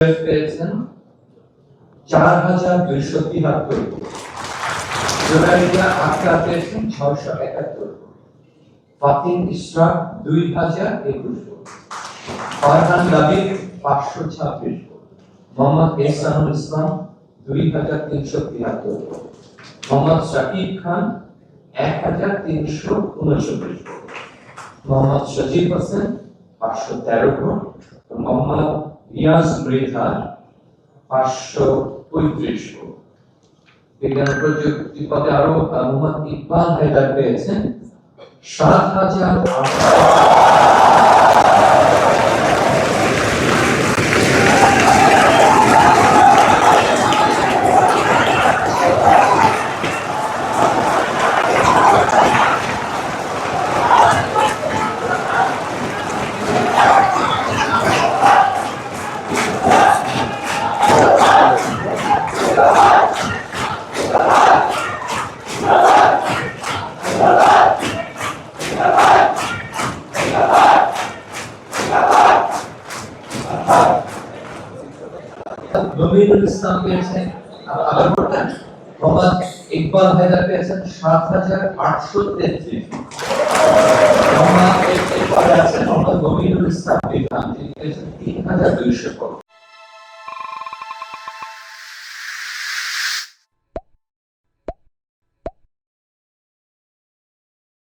পেয়েছেন 4273, জোনালিয়া আক্তার পেয়েছেন 671, ফাতিম ইসরাক 2021, ফারহান লাবিব 526, মোহাম্মদ এহসানুল ইসলাম 2373, মোহাম্মদ শাকিব খান 1339, মোহাম্মদ সজীব হোসেন 513, মোহাম্মদ রিয়াজ মৃধা 535। বিজ্ঞান প্রযুক্তি পদে আরো মোহাম্মদ ইকবাল হায়দার পেয়েছেন 7,000। নবীনুল ইসলাম পেয়েছেন মোহাম্মদ ইকবাল হায়দার পেয়েছেন 7,833। মোহাম্মদ নবীনুল ইসলাম পেয়েছেন 3,200।